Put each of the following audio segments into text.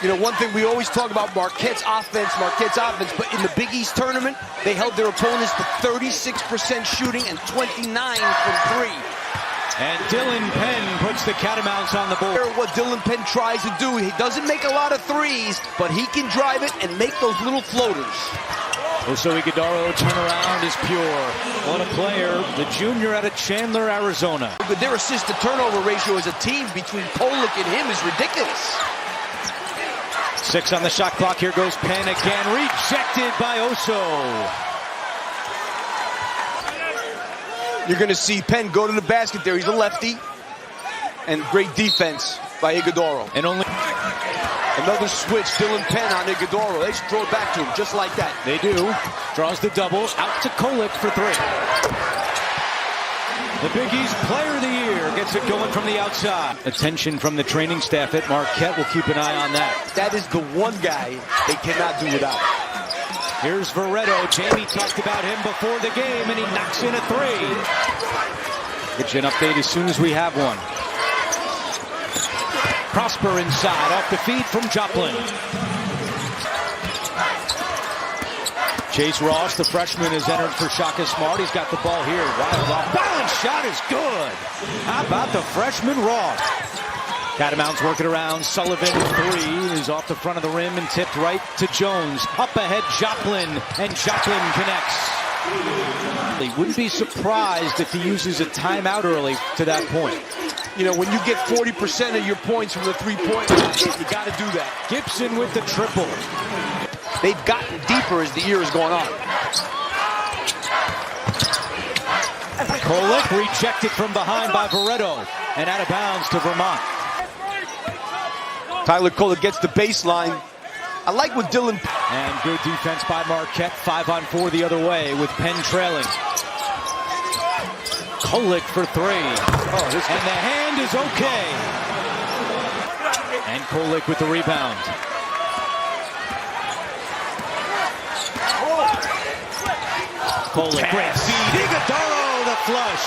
You know, one thing we always talk about Marquette's offense, but in the Big East tournament, they held their opponents to 36% shooting and 29 from three. And Dylan Penn puts the Catamounts on the board. What Dylan Penn tries to do, he doesn't make a lot of threes, but he can drive it and make those little floaters. Oso Ighodaro turnaround is pure. What a player, the junior out of Chandler, Arizona. But their assist-to-turnover ratio as a team between Kolek and him is ridiculous. 6 on the shot clock. Here goes Penn again. Rejected by Oso. You're going to see Penn go to the basket there. He's a lefty. And great defense by Ighodaro. And only another switch, Dylan Penn on Ighodaro. They should throw it back to him just like that. They do. Draws the double. Out to Kolek for 3. The Big East Player of the Year gets it going from the outside. Attention from the training staff at Marquette. We'll keep an eye on that. That is the one guy they cannot do without. Here's Veretto. Jamie talked about him before the game, and he knocks in a 3. Get you an update as soon as we have one. Prosper inside, off the feed from Joplin. Chase Ross, the freshman, has entered for Shaka Smart. He's got the ball here. Wild off. Balance shot is good. How about the freshman Ross? Catamounts working around. Sullivan, 3, is off the front of the rim and tipped right to Jones. Up ahead, Joplin, and Joplin connects. They wouldn't be surprised if he uses a timeout early to that point. You know, when you get 40% of your points from the three-point line, you got to do that. Gibson with the triple. They've gotten deeper as the year has gone on. Kolek rejected from behind by Veretto and out of bounds to Vermont. Tyler Kolek gets the baseline. I like what Dylan... And good defense by Marquette. 5-on-4 the other way with Penn trailing. Kolek for 3. Oh, and the hand is okay. And Kolek with the rebound. Kolek, great feed. Ighodaro, the flush.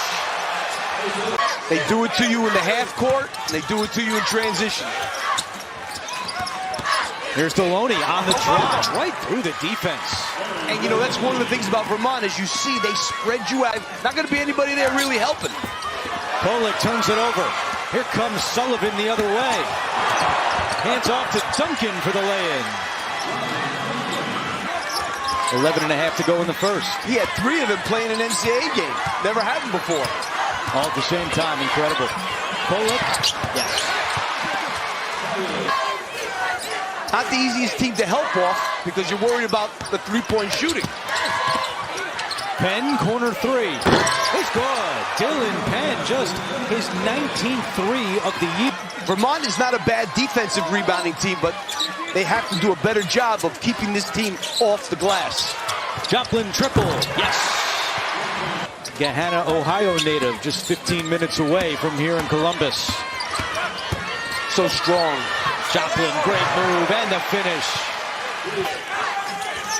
They do it to you in the half court, and they do it to you in transition. Here's Deloney on the drive, right through the defense. And, you know, that's one of the things about Vermont, as you see, they spread you out. Not going to be anybody there really helping. Kolek turns it over. Here comes Sullivan the other way. Hands off to Duncan for the lay-in. 11.5 to go in the first. He had 3 of them playing an NCAA game. Never happened before. All at the same time, incredible. Kolek, yes. Not the easiest team to help off because you're worried about the three-point shooting. Penn, corner 3. It's good. Dylan Penn, just his 19th 3 of the year. Vermont is not a bad defensive rebounding team, but they have to do a better job of keeping this team off the glass. Joplin triple. Yes. Gahanna, Ohio native, just 15 minutes away from here in Columbus. So strong. Joplin, great move, and the finish.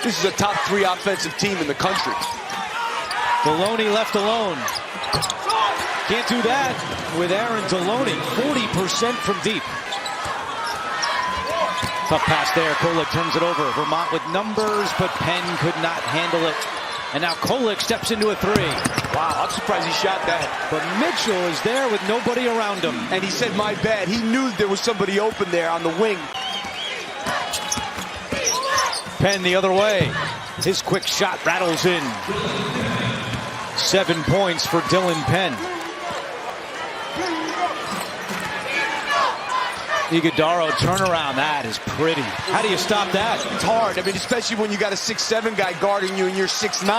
This is a top 3 offensive team in the country. Deloney left alone. Can't do that with Aaron Deloney. 40% from deep. Tough pass there. Kolek turns it over. Vermont with numbers, but Penn could not handle it. And now Kolek steps into a 3. Wow, I'm surprised he shot that. But Mitchell is there with nobody around him. And he said, my bad. He knew there was somebody open there on the wing. Penn the other way. His quick shot rattles in. 7 points for Dylan Penn. Ighodaro turnaround, that is pretty. How do you stop that? It's hard. I mean, especially when you got a 6'7" guy guarding you and you're 6'9".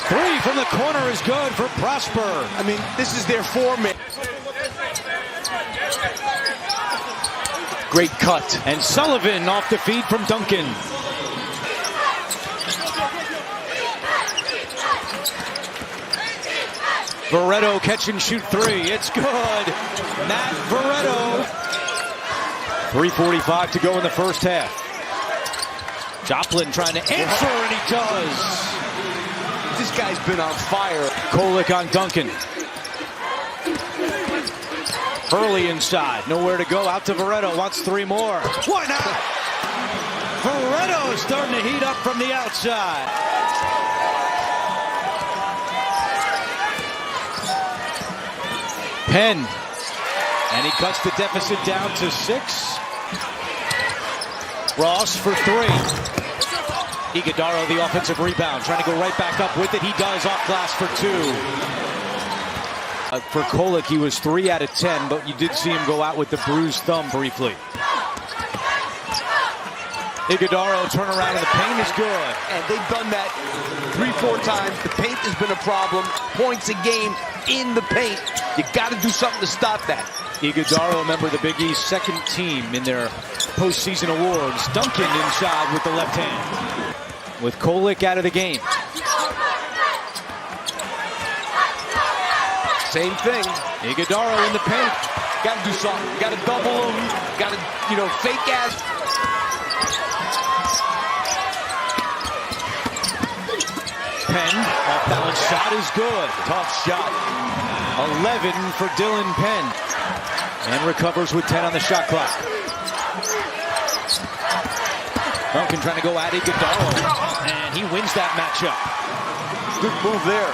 Three from the corner is good for Prosper. I mean, this is their foreman. Great cut. And Sullivan off the feed from Duncan. Veretto catch and shoot 3. It's good. Matt Veretto. 3:45 to go in the first half. Joplin trying to answer, and he does. This guy's been on fire. Kolek on Duncan. Hurley inside, nowhere to go. Out to Veretto, wants 3 more. Why not? Veretto is starting to heat up from the outside. Penn, and he cuts the deficit down to 6. Ross for 3. Iguodaro, the offensive rebound, trying to go right back up with it. He does, off glass for 2. For Kolek, he was 3 out of 10, but you did see him go out with the bruised thumb briefly. Iguodaro turnaround in the paint is good. And they've done that 3-4 times. The paint has been a problem. Points a game in the paint. You got to do something to stop that. Iguodaro, member of the Big East, second team in their postseason awards. Duncan inside with the left hand. With Kolek out of the game. Same thing. Iguodaro in the paint. Got to do something. Got to double him. Got to, fake ass. Penn, off balance shot is good. Tough shot. 11 for Dylan Penn. And recovers with 10 on the shot clock. Duncan trying to go at Iguodaro. And he wins that matchup. Good move there.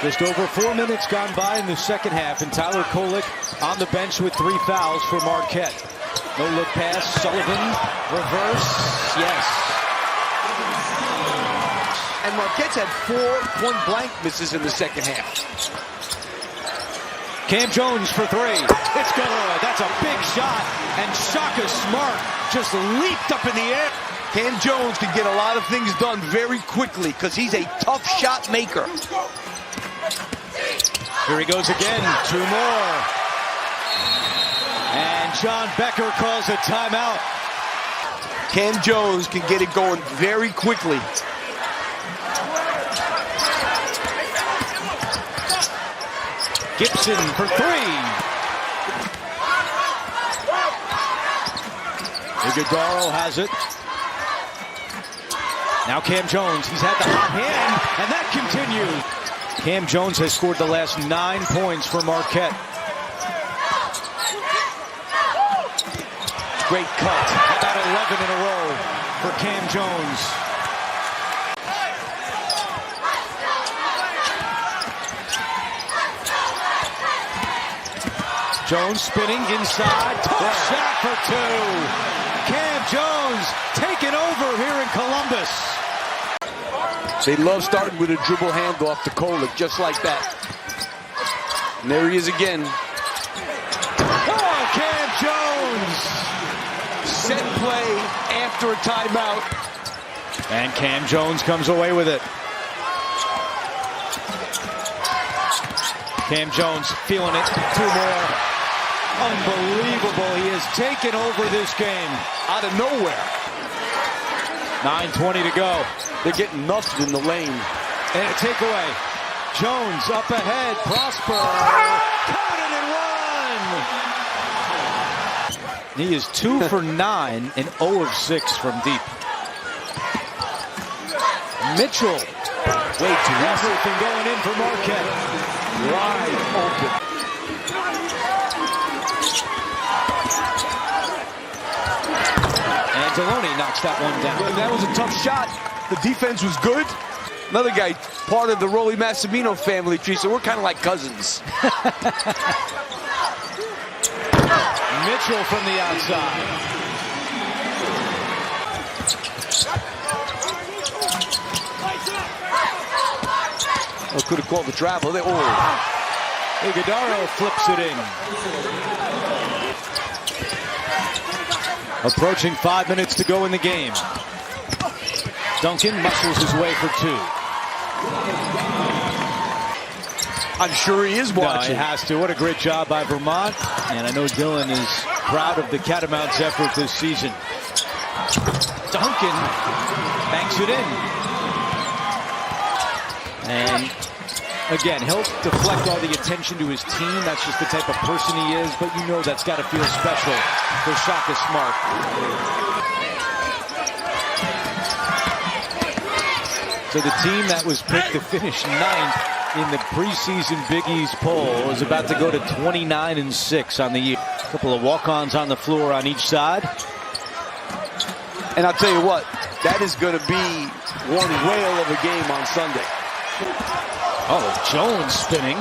Just over 4 minutes gone by in the second half, and Tyler Kolek on the bench with 3 fouls for Marquette. No look pass, Sullivan, reverse, yes. And Marquette's had 4 point-blank misses in the second half. Kam Jones for 3. It's good. That's a big shot, and Shaka Smart just leaped up in the air. Kam Jones can get a lot of things done very quickly because he's a tough shot maker. Here he goes again, 2 more. And John Becker calls a timeout. Kam Jones can get it going very quickly. Gibson for 3. Iguodaro has it. Now Kam Jones, he's had the hot hand, and that continues. Kam Jones has scored the last 9 points for Marquette. Great cut. About 11 in a row for Kam Jones. Jones spinning inside. Tough shot for 2. Kam Jones taking over here in Columbus. They love starting with a dribble handoff to Kolek, just like that. And there he is again. Oh, Kam Jones! Set play after a timeout. And Kam Jones comes away with it. Kam Jones feeling it. 2 more. Unbelievable. He has taken over this game. Out of nowhere. 9:20 to go. They're getting nothing in the lane. And a takeaway. Jones up ahead. Prosper. Count it and 1. He is 2 for 9 and 0 of 6 from deep. Mitchell. Way too everything going in for Marquette. Wide open. And Deloney knocks that one down. And that was a tough shot. The defense was good. Another guy, part of the Rolly Massimino family tree, so we're kind of like cousins. Mitchell from the outside. Oh, could have called the travel. Iguodaro flips it in. Approaching 5 minutes to go in the game. Duncan muscles his way for 2. I'm sure he is watching. No, he has to. What a great job by Vermont. And I know Dylan is proud of the Catamounts' effort this season. Duncan banks it in. And again, he'll deflect all the attention to his team. That's just the type of person he is. But you know that's got to feel special for Shaka Smart. So the team that was picked to finish 9th in the preseason Big East poll is about to go to 29-6 on the year. A couple of walk-ons on the floor on each side. And I'll tell you what, that is going to be one whale of a game on Sunday. Oh, Jones spinning.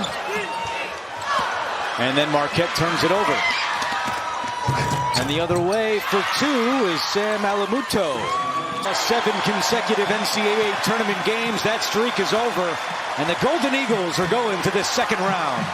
And then Marquette turns it over. And the other way for two is Sam Alamuto. 7 consecutive NCAA tournament games. That streak is over. And the Golden Eagles are going to the second round.